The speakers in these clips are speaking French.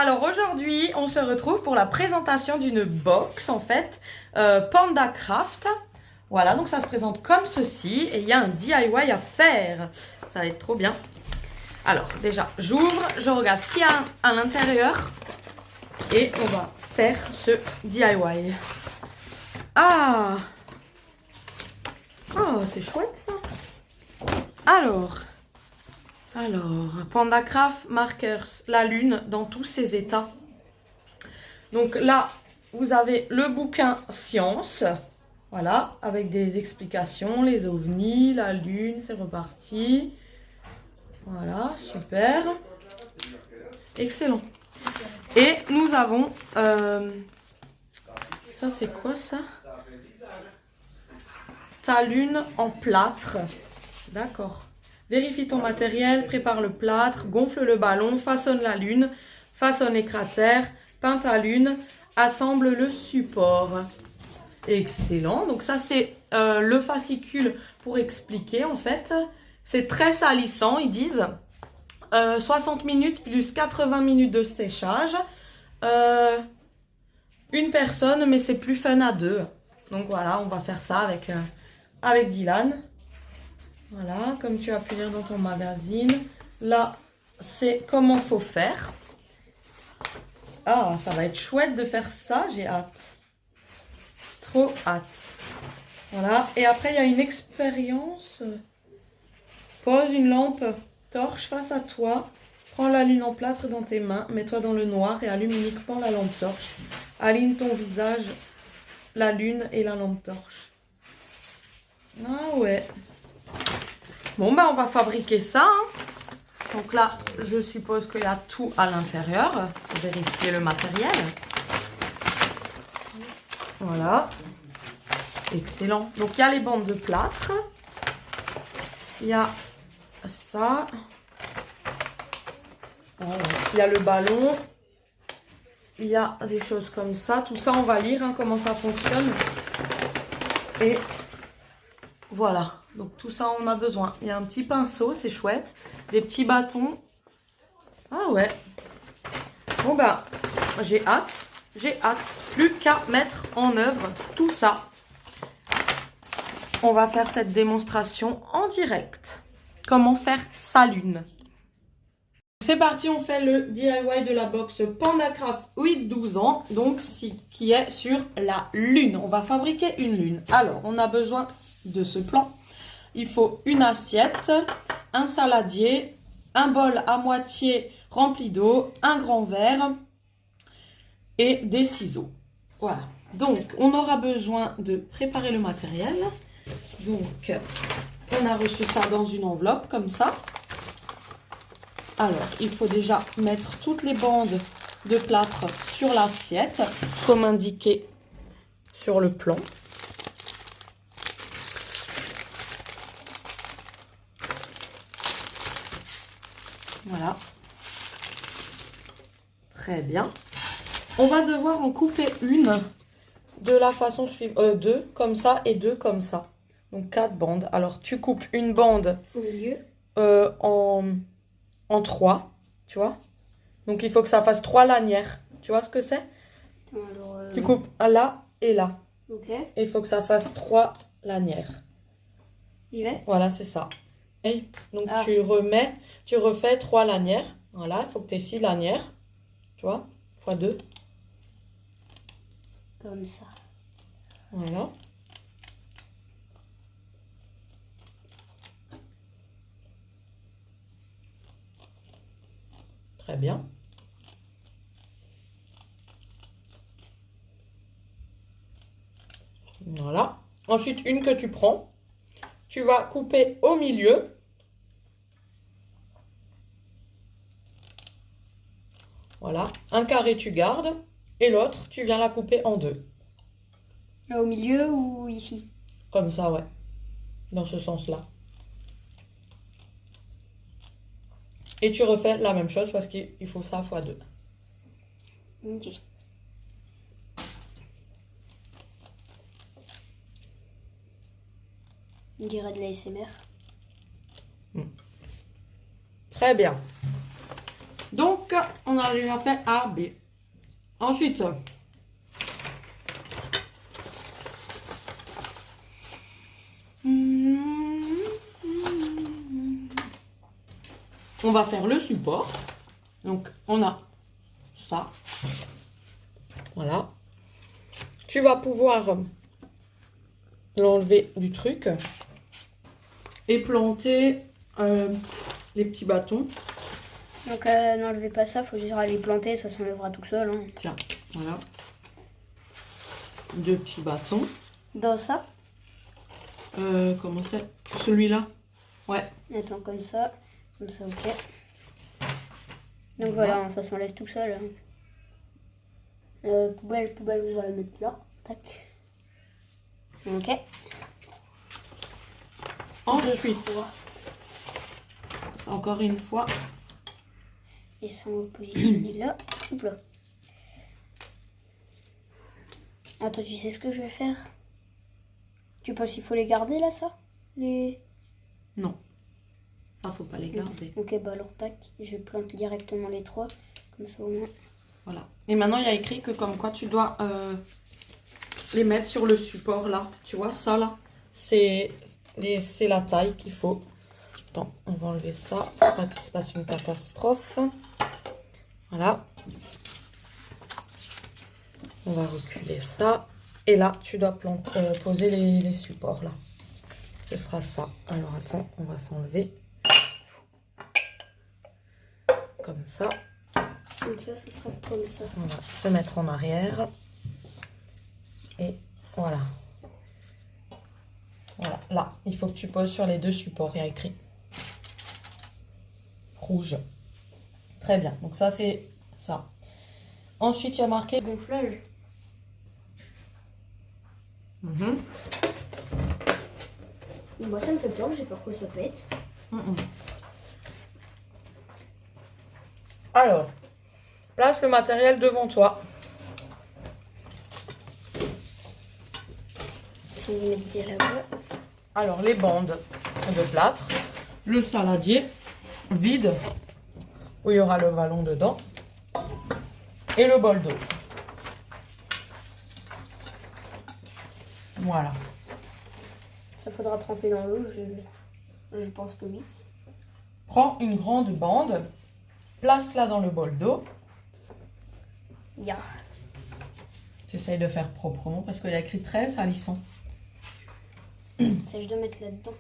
Alors aujourd'hui, on se retrouve pour la présentation d'une box en fait, Panda Craft. Voilà, donc ça se présente comme ceci et il y a un DIY à faire. Ça va être trop bien. Alors déjà, j'ouvre, je regarde ce qu'il y a à l'intérieur et on va faire ce DIY. Ah! Oh, c'est chouette ça. Alors, Panda Craft Markers, la lune dans tous ses états. Donc là, vous avez le bouquin Science, voilà, avec des explications, les ovnis, la lune, c'est reparti. Voilà, super. Excellent. Et nous avons, ça c'est quoi ça? Ta lune en plâtre. D'accord. Vérifie ton matériel, prépare le plâtre, gonfle le ballon, façonne la lune, façonne les cratères, peins ta lune, assemble le support. Excellent. Donc ça c'est le fascicule pour expliquer en fait. C'est très salissant, ils disent. 60 minutes plus 80 minutes de séchage. Une personne, mais c'est plus fun à deux. Donc voilà, on va faire ça avec Dylan. Voilà, comme tu as pu lire dans ton magazine. Là, c'est comment faut faire. Ah, ça va être chouette de faire ça, j'ai hâte. Trop hâte. Voilà, et après il y a une expérience. Pose une lampe torche face à toi. Prends la lune en plâtre dans tes mains. Mets-toi dans le noir et allume uniquement la lampe torche. Aligne ton visage, la lune et la lampe torche. Ah ouais. Bon, ben on va fabriquer ça. Hein. Donc là, je suppose qu'il y a tout à l'intérieur. Pour vérifier le matériel. Voilà. Excellent. Donc il y a les bandes de plâtre. Il y a ça. Voilà. Il y a le ballon. Il y a des choses comme ça. Tout ça, on va lire hein, comment ça fonctionne. Et voilà. Donc tout ça, on a besoin. Il y a un petit pinceau, c'est chouette. Des petits bâtons. Ah ouais. Bon ben, j'ai hâte. J'ai hâte. Plus qu'à mettre en œuvre tout ça. On va faire cette démonstration en direct. Comment faire sa lune. C'est parti, on fait le DIY de la box Panda Craft 8-12 ans. Donc, qui est sur la lune. On va fabriquer une lune. Alors, on a besoin de ce plan. Il faut une assiette, un saladier, un bol à moitié rempli d'eau, un grand verre et des ciseaux. Voilà. Donc, on aura besoin de préparer le matériel. Donc, on a reçu ça dans une enveloppe comme ça. Alors, il faut déjà mettre toutes les bandes de plâtre sur l'assiette, comme indiqué sur le plan. Voilà. Très bien. On va devoir en couper une de la façon suivante. Deux comme ça et deux comme ça. Donc 4 bandes. Alors tu coupes une bande au milieu en 3, tu vois. Donc il faut que ça fasse 3 lanières. Tu vois ce que c'est? Tu coupes là et là. Ok. Et il faut que ça fasse 3 lanières. J'y vais. Voilà, c'est ça. Et donc tu refais 3 lanières. Voilà, il faut que tu aies 6 lanières. Tu vois, x 2. Comme ça. Voilà. Très bien. Voilà. Ensuite, une que tu prends. Tu vas couper au milieu. Voilà. Un carré, tu gardes. Et l'autre, tu viens la couper en 2. Là au milieu ou ici? Comme ça, ouais. Dans ce sens-là. Et tu refais la même chose parce qu'il faut ça x 2. Ok. On dirait de l'ASMR. Très bien. Donc, on a déjà fait A, B. Ensuite, on va faire le support. Donc, on a ça. Voilà. Tu vas pouvoir l'enlever du truc et planter les petits bâtons. Donc n'enlevez pas ça, faut juste aller planter, ça s'enlèvera tout seul. Hein. Tiens, voilà. 2 petits bâtons. Dans ça? Comment c'est? Celui-là? Ouais. Attends, comme ça, ok. Donc voilà, ça s'enlève tout seul. Hein. Poubelle, vous allez la mettre là. Tac. Ok. Ensuite, encore une fois. Ils sont positionnés là. Oups là. Attends, tu sais ce que je vais faire? Tu penses qu'il faut les garder là, ça? Non. Ça, faut pas les garder. Ok, bah alors tac, je plante directement les 3. Comme ça au moins. Voilà. Et maintenant, il y a écrit que comme quoi tu dois les mettre sur le support là. Tu vois, ça là, c'est la taille qu'il faut. Attends, on va enlever ça pour pas qu'il se passe une catastrophe. Voilà. On va reculer ça. Et là, tu dois poser les supports là. Ce sera ça. Alors attends, on va s'enlever. Comme ça. Comme ça sera comme ça. On va se mettre en arrière. Et voilà. Voilà. Là, il faut que tu poses sur les 2 supports. Il y a écrit rouge. Très bien. Donc ça, c'est ça. Ensuite, il y a marqué gonflage. Moi, ça me fait peur. J'ai peur que ça pète. Alors, place le matériel devant toi. Ça me met là-bas. Alors, les bandes de plâtre, le saladier vide, où il y aura le ballon dedans, et le bol d'eau. Voilà. Ça faudra tremper dans l'eau, je pense que oui. Prends une grande bande, place-la dans le bol d'eau. Ya. Tu essayes de faire proprement parce qu'il y a écrit très salissant. Ça, je dois mettre là-dedans.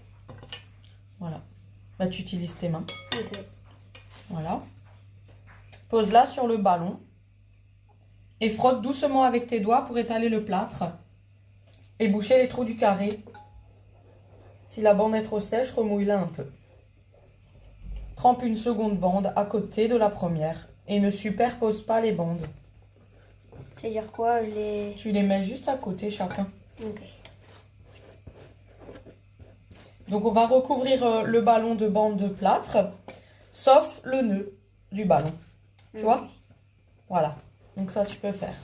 Voilà. Bah, tu utilises tes mains. Ok. Voilà. Pose-la sur le ballon et frotte doucement avec tes doigts pour étaler le plâtre et boucher les trous du carré. Si la bande est trop sèche, remouille-la un peu. Trempe une seconde bande à côté de la première et ne superpose pas les bandes. C'est-à-dire quoi, Tu les mets juste à côté chacun. Ok. Donc on va recouvrir le ballon de bande de plâtre, sauf le nœud du ballon. Tu vois? Voilà. Donc ça tu peux faire.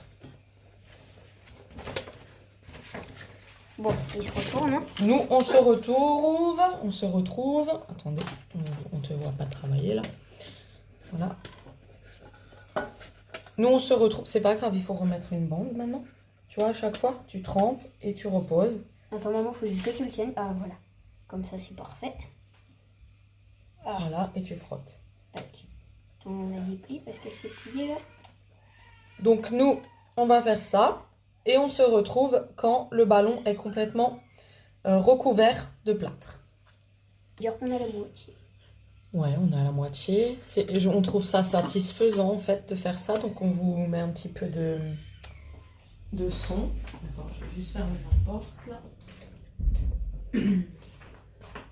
Bon, il se retourne, hein? Nous on se retrouve. Attendez, on te voit pas travailler là. Voilà. Nous on se retrouve. C'est pas grave, il faut remettre une bande maintenant. Tu vois, à chaque fois, tu trempes et tu reposes. Attends, maman, faut juste que tu le tiennes. Ah, voilà. Comme ça, c'est parfait. Ah. Voilà, et tu frottes. Tac. On la déplie parce qu'elle s'est pliée là. Donc nous, on va faire ça. Et on se retrouve quand le ballon est complètement recouvert de plâtre. Dire qu'on a la moitié. Ouais, on a la moitié. On trouve ça satisfaisant en fait de faire ça. Donc on vous met un petit peu de son. Attends, je vais juste fermer la porte là.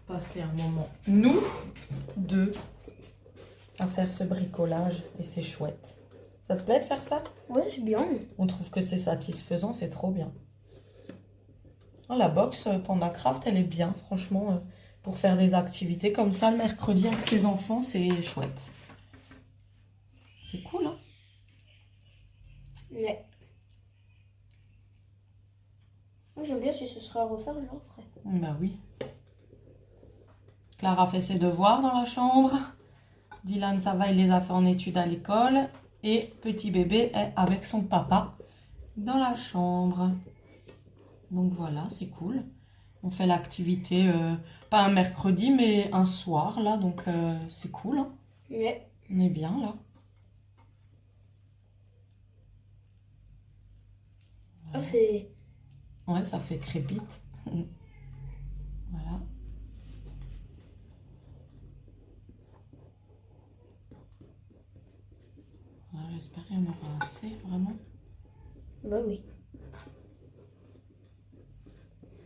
Passer un moment, nous deux, à faire ce bricolage et c'est chouette. Ça te plaît de faire ça? Ouais, c'est bien. On trouve que c'est satisfaisant, c'est trop bien. Oh, la box Panda Craft, elle est bien, franchement, pour faire des activités comme ça le mercredi avec ses enfants, c'est chouette. C'est cool, hein? Ouais. Moi, j'aime bien, si ce serait à refaire, je le referais. Bah oui. Clara fait ses devoirs dans la chambre. Dylan, ça va, il les a fait en études à l'école. Et petit bébé est avec son papa dans la chambre. Donc voilà, c'est cool. On fait l'activité, pas un mercredi, mais un soir, là. Donc c'est cool. Hein. Ouais. On est bien, là. Oh, c'est... Ouais, ça fait crépite. Voilà. Voilà, j'espère qu'il y en aura assez, vraiment. Bah oui.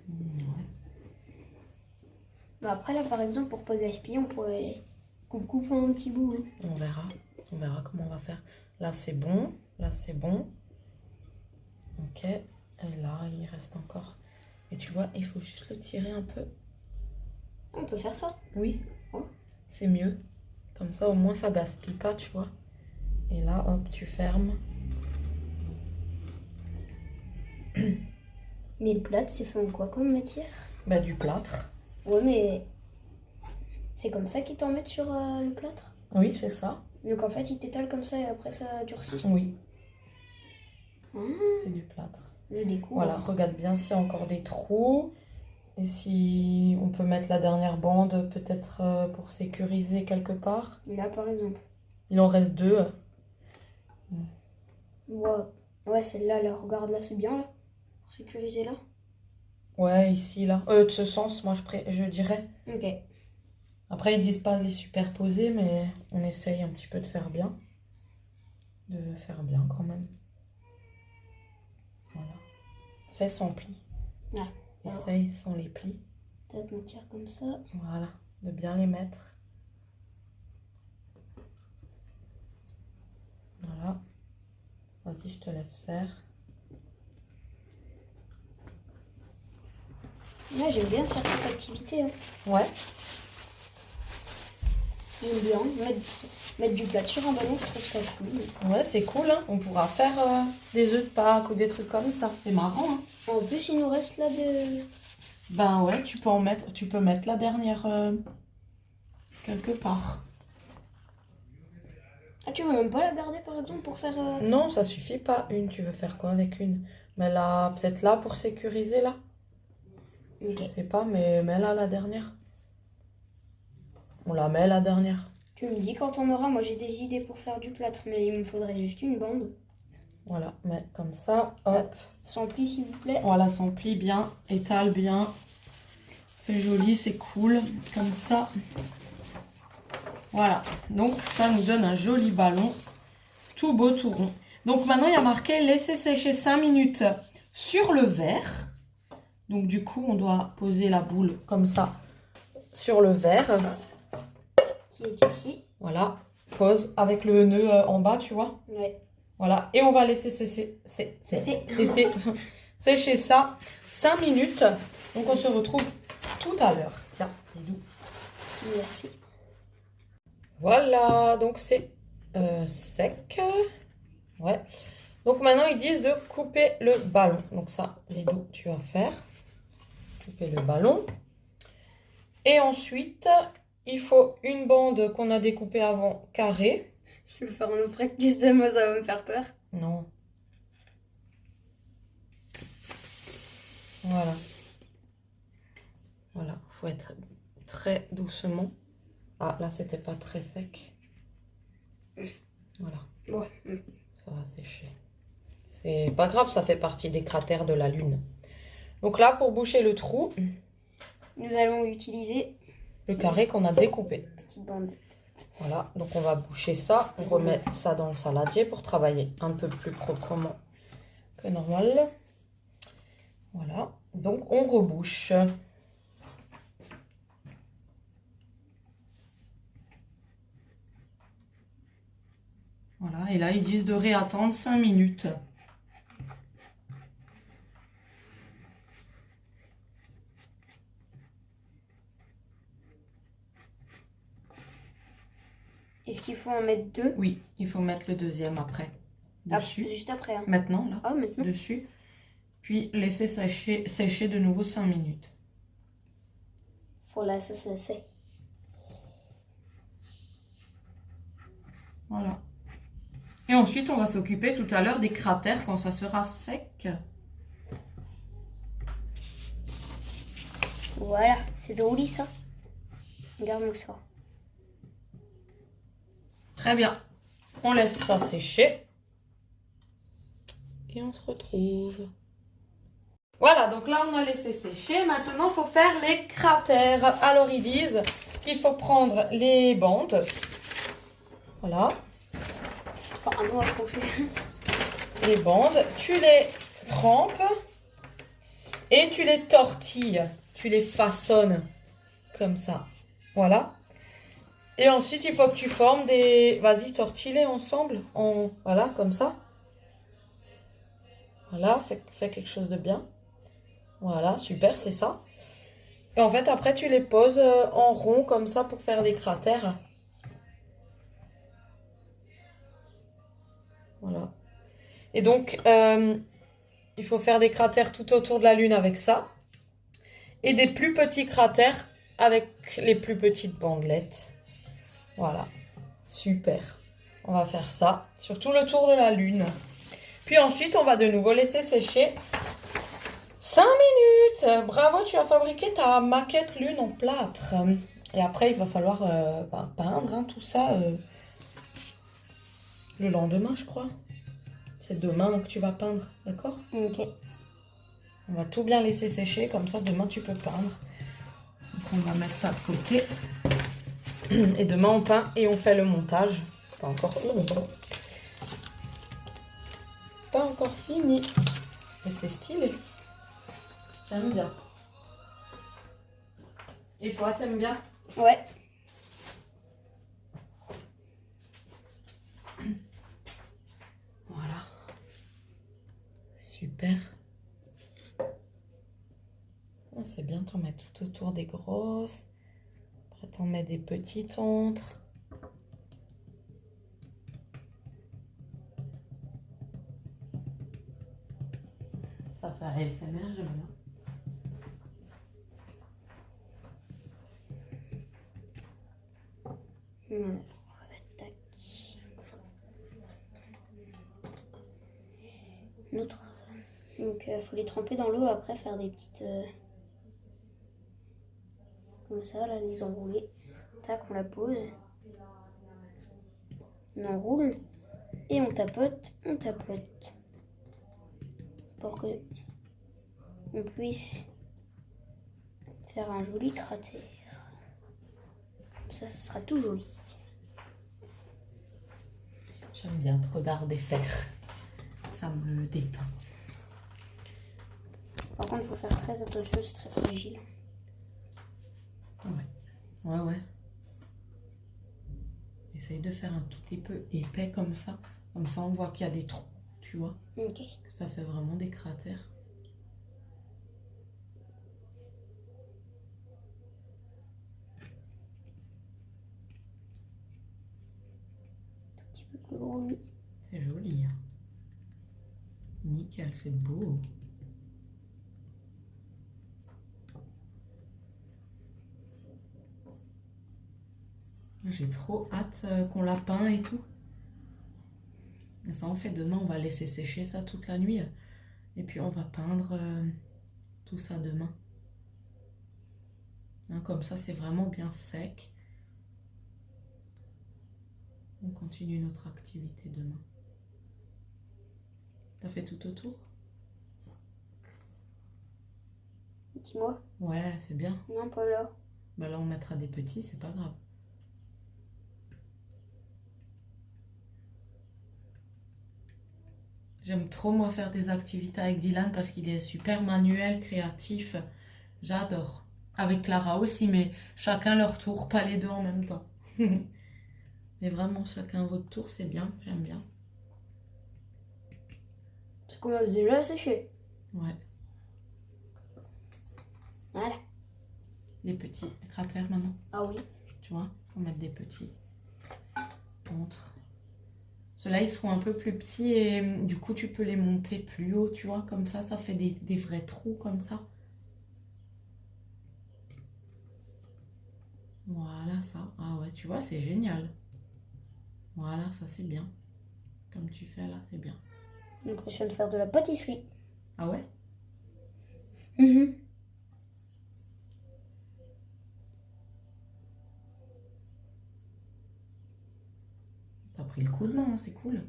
Ouais. Bah après, là, par exemple, pour pas gaspiller, on pourrait couper un petit bout. Hein. On verra comment on va faire. Là, c'est bon. Là, c'est bon. Ok. Et là, il reste encore. Et tu vois, il faut juste le tirer un peu. On peut faire ça. Oui. Ouais. C'est mieux. Comme ça, au moins, ça gaspille pas, tu vois. Et là, hop, tu fermes. Mais le plâtre, c'est fait en quoi comme matière? Bah, du plâtre. Ouais, mais c'est comme ça qu'ils t'en mettent sur le plâtre? Oui, c'est ça. Donc en fait, ils t'étalent comme ça et après ça durcit. Oui, Ah, c'est du plâtre. je découvre. Voilà, regarde bien s'il y a encore des trous. Et si on peut mettre la dernière bande, peut-être pour sécuriser quelque part. Là, par exemple. Il en reste 2. Ouais, ouais celle-là, là, regarde là, c'est bien là. Pour sécuriser là. Ouais, ici, là. De ce sens, moi, je dirais. Ok. Après, ils disent pas de les superposer, mais on essaye un petit peu de faire bien. De faire bien, quand même. Voilà. Fais sans pli. Ah, Essaye sans les plis. peut-être me tire comme ça. Voilà. De bien les mettre. Voilà. Vas-y, je te laisse faire. Ouais, j'aime bien faire cette activité. Hein. Ouais. J'aime bien mettre du plâtre sur un ballon, je trouve ça cool. Ouais, c'est cool. Hein. On pourra faire des œufs de Pâques ou des trucs comme ça. C'est marrant. Hein. En plus, il nous reste là de... Ben ouais, tu peux mettre la dernière quelque part. Ah, tu veux même pas la garder par exemple pour faire... Non, ça suffit pas. Une, tu veux faire quoi avec une? Mais là, peut-être là pour sécuriser là. Ok. Je sais pas, mais mets là la dernière. On la met la dernière. Tu me dis quand on aura, moi j'ai des idées pour faire du plâtre, mais il me faudrait juste une bande. Voilà, mets comme ça, hop. Sans pli s'il vous plaît. Voilà, ça plie bien, étale bien. Fait joli, c'est cool. Comme ça. Voilà, donc ça nous donne un joli ballon. Tout beau, tout rond. Donc maintenant, il y a marqué laisser sécher 5 minutes sur le verre. Donc du coup, on doit poser la boule comme ça sur le verre. Qui est ici. Voilà, pose avec le nœud en bas, tu vois. Ouais. Voilà, et on va laisser sécher ça 5 minutes. Donc on se retrouve tout à l'heure. Tiens, Lilou. Merci. Voilà, donc c'est sec. Ouais. Donc maintenant, ils disent de couper le ballon. Donc ça, Lilou, tu vas faire. Couper le ballon. Et ensuite, il faut une bande qu'on a découpée avant carré. Je vais faire un operette justement, ça va me faire peur. Non. Voilà. Voilà, faut être très doucement. Ah, là, c'était pas très sec. Voilà. Ouais. Ça va sécher. C'est pas grave, ça fait partie des cratères de la Lune. Donc là, pour boucher le trou, nous allons utiliser le carré qu'on a découpé. petite bandette. Voilà, donc on va boucher ça. On remet ça dans le saladier pour travailler un peu plus proprement que normal. Voilà, donc on rebouche. Voilà, et là, ils disent de réattendre 5 minutes. Est-ce qu'il faut en mettre deux? Oui, il faut mettre le deuxième après. Dessus. Juste après. Hein. Maintenant, là. Ah, maintenant. Dessus. Puis laisser sécher de nouveau 5 minutes. Faut la c'est. Voilà. Et ensuite, on va s'occuper tout à l'heure des cratères quand ça sera sec. Voilà, c'est joli ça. Regarde-moi ça. Très bien. On laisse ça sécher. Et on se retrouve. Voilà, donc là, on a laissé sécher. Maintenant, il faut faire les cratères. Alors, ils disent qu'il faut prendre les bandes. Voilà. Encore un mot accroché. Les bandes. Tu les trempes. Et tu les tortilles. Tu les façonnes. Comme ça. Voilà. Et ensuite, il faut que tu formes des... Vas-y, tortille-les ensemble. Voilà, comme ça. Voilà, fais quelque chose de bien. Voilà, super, c'est ça. Et en fait, après, tu les poses en rond comme ça pour faire des cratères. Voilà. Et donc, il faut faire des cratères tout autour de la Lune avec ça. Et des plus petits cratères avec les plus petites bandelettes. Voilà, super. On va faire ça sur tout le tour de la Lune. Puis ensuite, on va de nouveau laisser sécher 5 minutes. Bravo, tu as fabriqué ta maquette Lune en plâtre. Et après, il va falloir peindre hein, tout ça le lendemain, je crois. C'est demain que tu vas peindre, d'accord? Ok. On va tout bien laisser sécher, comme ça demain tu peux peindre. Donc on va mettre ça de côté. Et demain on peint et on fait le montage. C'est pas encore fini. Pas encore fini. Mais c'est stylé. J'aime bien. Et toi, t'aimes bien? Ouais. Voilà. Super. Oh, c'est bien, t'en mets tout autour des grosses. Après, t'en mets des petites entre. Ça fait ASMR, j'aime bien. Tac. Notre. Donc, faut les tremper dans l'eau, après faire des petites... comme ça, là, les enrouler. Tac, on la pose. On enroule. Et on tapote, pour que on puisse faire un joli cratère. Comme ça sera tout joli. J'aime bien te regarder faire. Ça me détend. Par contre, il faut faire très attention, c'est très fragile. Ouais. Essaye de faire un tout petit peu épais comme ça. Comme ça, on voit qu'il y a des trous, tu vois. Ok. Que ça fait vraiment des cratères. Un petit peu plus gros, lui. C'est joli. Hein. Nickel, c'est beau. J'ai trop hâte qu'on la peint et tout. Et ça, en fait, demain, on va laisser sécher ça toute la nuit. Et puis, on va peindre tout ça demain. Hein, comme ça, c'est vraiment bien sec. On continue notre activité demain. T'as fait tout autour? Dis-moi. Ouais, c'est bien. Non, pas là. Bah là, on mettra des petits, c'est pas grave. J'aime trop, moi, faire des activités avec Dylan parce qu'il est super manuel, créatif. J'adore. Avec Clara aussi, mais chacun leur tour, pas les deux en même temps. Mais vraiment, chacun votre tour, c'est bien, j'aime bien. Ça commence déjà à sécher. Ouais. Voilà. Des petits cratères maintenant. Ah oui. Tu vois, faut mettre des petits entre. Ceux-là, ils seront un peu plus petits et du coup, tu peux les monter plus haut, tu vois, comme ça fait des vrais trous comme ça. Voilà, ça. Ah ouais, tu vois, c'est génial. Voilà, ça c'est bien. Comme tu fais là, c'est bien. J'ai l'impression de faire de la pâtisserie. Ah ouais? Mhm. T'as pris le coup de main, hein, c'est cool.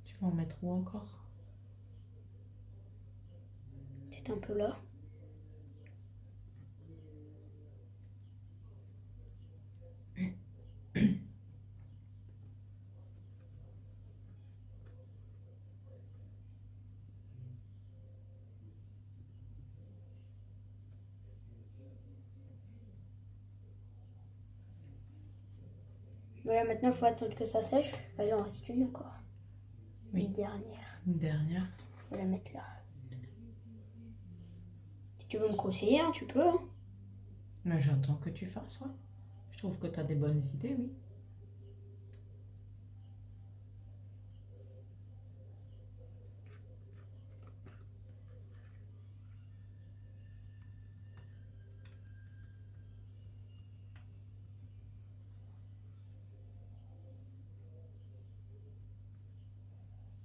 Tu vas en mettre où encore? C'est un peu là. Voilà, maintenant il faut attendre que ça sèche. Allez, il en reste une encore. Oui. Une dernière. Une dernière. On va la mettre là. Si tu veux me conseiller, hein, tu peux. Hein. Mais j'attends que tu fasses, ouais. Je trouve que tu as des bonnes idées, oui.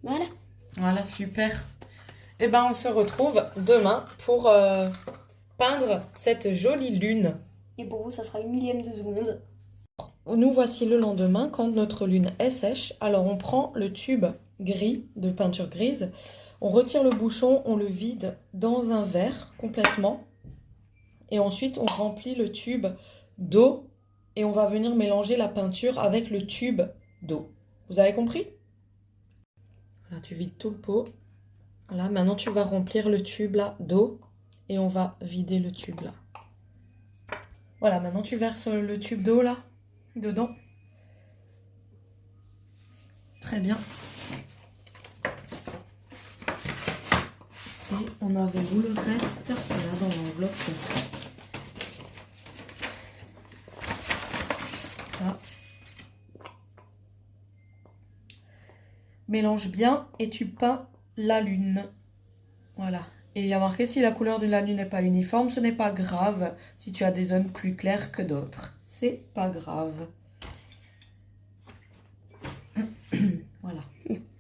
Voilà. Voilà, super. Et ben, on se retrouve demain pour peindre cette jolie lune. Et pour vous, ça sera une millième de seconde. Nous voici le lendemain quand notre lune est sèche. Alors on prend le tube gris de peinture grise, on retire le bouchon, on le vide dans un verre complètement et ensuite on remplit le tube d'eau et on va venir mélanger la peinture avec le tube d'eau. Vous avez compris? Voilà, tu vides tout le pot. Voilà, maintenant tu vas remplir le tube là d'eau et on va vider le tube là. Voilà, maintenant tu verses le tube d'eau là dedans. Très bien. Et on avait où le reste? Là dans l'enveloppe. Là. Mélange bien et tu peins la lune. Voilà. Et il y a marqué si la couleur de la lune n'est pas uniforme, ce n'est pas grave. Si tu as des zones plus claires que d'autres, c'est pas grave. Voilà.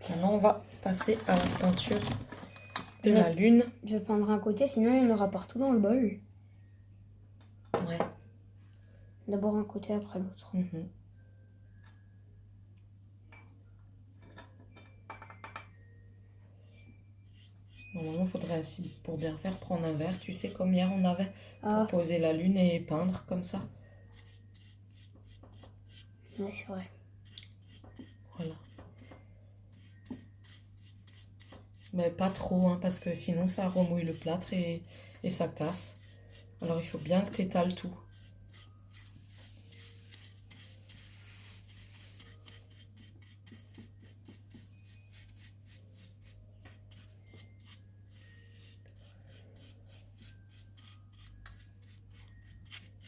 Maintenant, on va passer à la peinture de la lune. Je vais peindre un côté, sinon il y en aura partout dans le bol. Ouais. D'abord un côté, après l'autre. Normalement, il faudrait, pour bien faire, prendre un verre. Tu sais, comme hier, on avait Ah. pour poser la lune et peindre comme ça. Ouais, c'est vrai. Voilà. Mais pas trop, hein, parce que sinon, ça remouille le plâtre et ça casse. Alors, il faut bien que tu étales tout.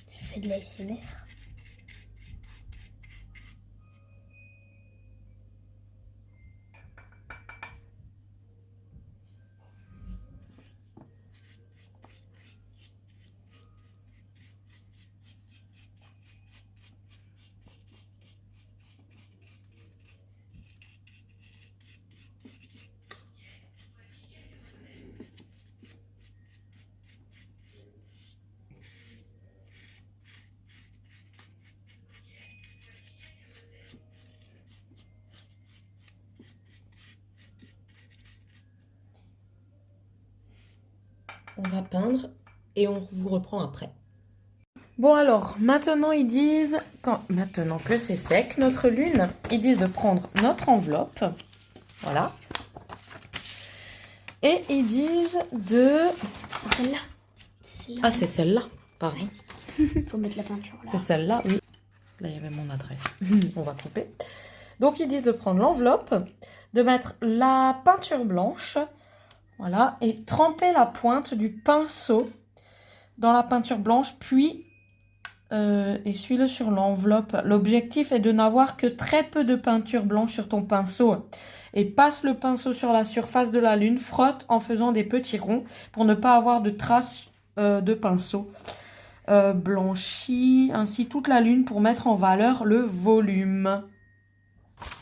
Tu fais de l'ASMR. On va peindre et on vous reprend après. Bon alors, maintenant ils disent, maintenant que c'est sec notre lune, ils disent de prendre notre enveloppe, voilà, et ils disent de... C'est celle-là. C'est celle-là. Ah c'est celle-là, pardon. Faut mettre la peinture là. C'est celle-là, oui. Là il y avait mon adresse, on va couper. Donc ils disent de prendre l'enveloppe, de mettre la peinture blanche, voilà, et tremper la pointe du pinceau dans la peinture blanche, puis essuie-le sur l'enveloppe. L'objectif est de n'avoir que très peu de peinture blanche sur ton pinceau. Et passe le pinceau sur la surface de la lune, frotte en faisant des petits ronds pour ne pas avoir de traces de pinceau. Blanchis ainsi toute la lune pour mettre en valeur le volume.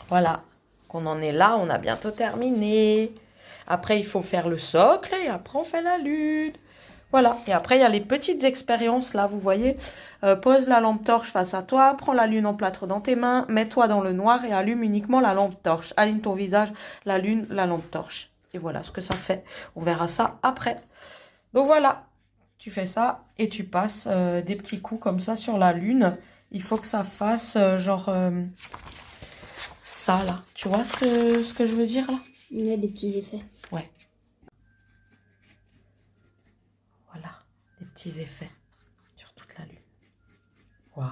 Voilà, qu'on en est là, on a bientôt terminé. Après, il faut faire le socle et après, on fait la lune. Voilà, et après, il y a les petites expériences, là, vous voyez. Pose la lampe torche face à toi, prends la lune en plâtre dans tes mains, mets-toi dans le noir et allume uniquement la lampe torche. Aligne ton visage, la lune, la lampe torche. Et voilà ce que ça fait. On verra ça après. Donc voilà, tu fais ça et tu passes des petits coups comme ça sur la lune. Il faut que ça fasse genre ça, là. Tu vois ce que je veux dire, là? Il y a des petits effets. Ouais. Voilà, des petits effets sur toute la lune. Waouh!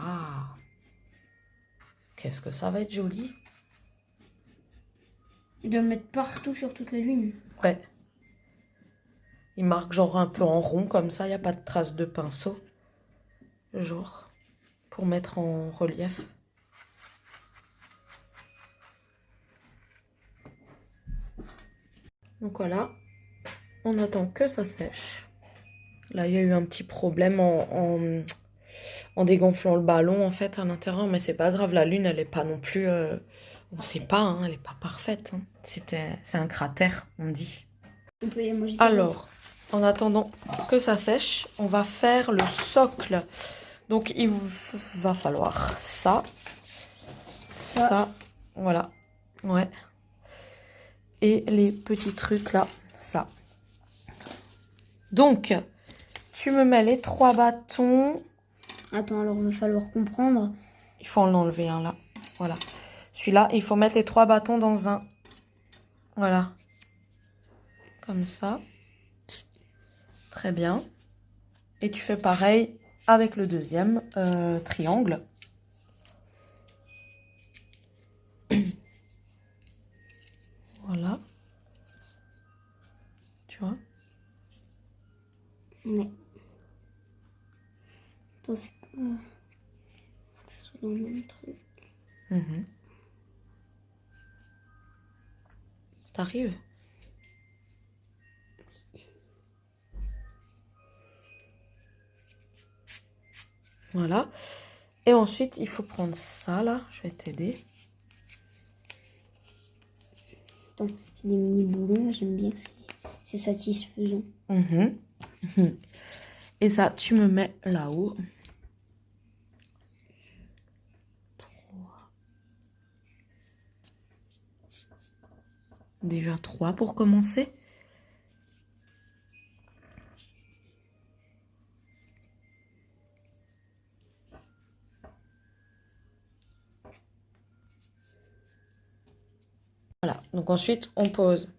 Qu'est-ce que ça va être joli! Il doit le mettre partout sur toute la lune. Ouais. Il marque genre un peu en rond comme ça, il n'y a pas de traces de pinceau. Genre, pour mettre en relief. Donc voilà, on attend que ça sèche. Là, il y a eu un petit problème en dégonflant le ballon, en fait, à l'intérieur. Mais c'est pas grave, la lune, elle est pas non plus... on sait pas, hein, elle est pas parfaite. Hein. C'est un cratère, on dit. On peut y manger. Alors, en attendant que ça sèche, on va faire le socle. Donc, il va falloir ça. Ça, voilà. Ouais. Et les petits trucs là, ça. Donc, tu me mets les 3 bâtons. Attends, alors il va falloir comprendre. Il faut en enlever un là. Voilà. Celui-là, il faut mettre les 3 bâtons dans un. Voilà. Comme ça. Très bien. Et tu fais pareil avec le deuxième triangle. Voilà. Tu vois? Ouais. Attends, c'est pas... Faut que ce soit dans le même truc. T'arrives? Voilà. Et ensuite, il faut prendre ça, là. Je vais t'aider. Attends, c'est des mini boulons. J'aime bien. C'est satisfaisant. Et ça, tu me mets là-haut. 3. Déjà 3 pour commencer. Voilà, donc ensuite on pose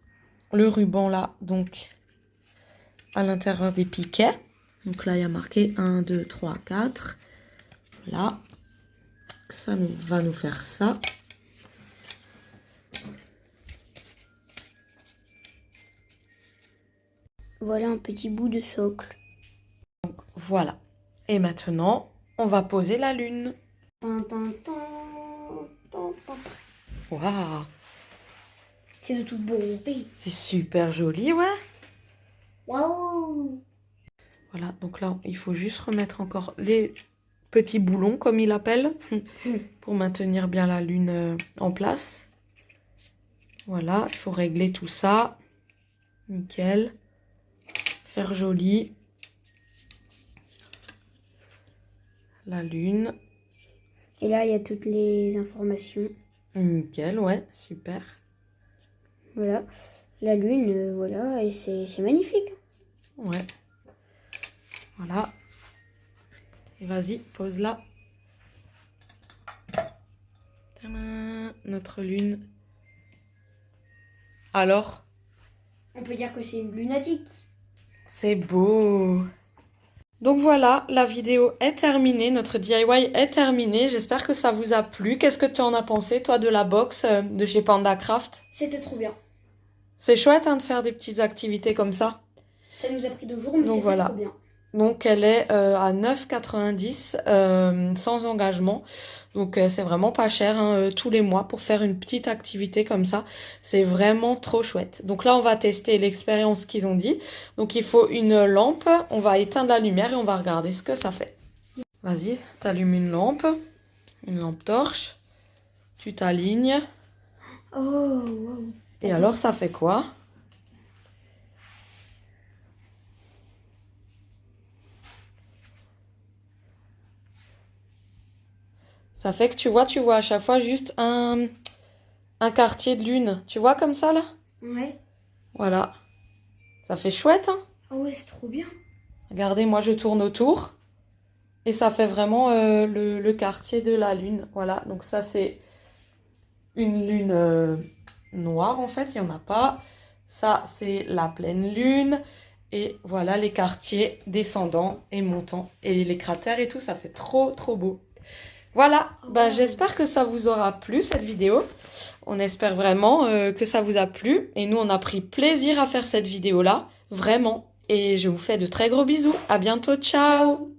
le ruban là, donc à l'intérieur des piquets. Donc là il y a marqué 1, 2, 3, 4. Voilà, ça va nous faire ça. Voilà un petit bout de socle. Donc voilà, et maintenant on va poser la lune. Waouh! C'est de toute beauté. C'est super joli, ouais. Waouh! Voilà, donc là, il faut juste remettre encore les petits boulons, comme il appelle, pour maintenir bien la lune en place. Voilà, il faut régler tout ça. Nickel. Faire joli. La lune. Et là, il y a toutes les informations. Nickel, ouais, super. Voilà, la lune, voilà, et c'est magnifique. Ouais. Voilà. Et vas-y, pose-la. Tadam, notre lune. Alors? On peut dire que c'est une lunatique. C'est beau. Donc voilà, la vidéo est terminée, notre DIY est terminé. J'espère que ça vous a plu. Qu'est-ce que tu en as pensé, toi, de la box de chez Panda Craft? C'était trop bien. C'est chouette hein, de faire des petites activités comme ça. Ça nous a pris 2 jours, mais donc c'était voilà. trop bien. Donc elle est à 9,90 sans engagement. Donc c'est vraiment pas cher hein, tous les mois pour faire une petite activité comme ça. C'est vraiment trop chouette. Donc là on va tester l'expérience qu'ils ont dit. Donc il faut une lampe. On va éteindre la lumière et on va regarder ce que ça fait. Vas-y, t'allumes une lampe torche. Tu t'alignes. Oh, wow. Et alors ça fait quoi? Ça fait que tu vois à chaque fois juste un quartier de lune. Tu vois comme ça là? Ouais. Voilà. Ça fait chouette, hein? Oh ouais, c'est trop bien. Regardez, moi je tourne autour. Et ça fait vraiment le quartier de la lune. Voilà, donc ça c'est une lune noire en fait, il n'y en a pas. Ça c'est la pleine lune. Et voilà les quartiers descendants et montants. Et les cratères et tout, ça fait trop trop beau. Voilà, bah, j'espère que ça vous aura plu cette vidéo. On espère vraiment que ça vous a plu. Et nous, on a pris plaisir à faire cette vidéo-là, vraiment. Et je vous fais de très gros bisous. À bientôt, ciao!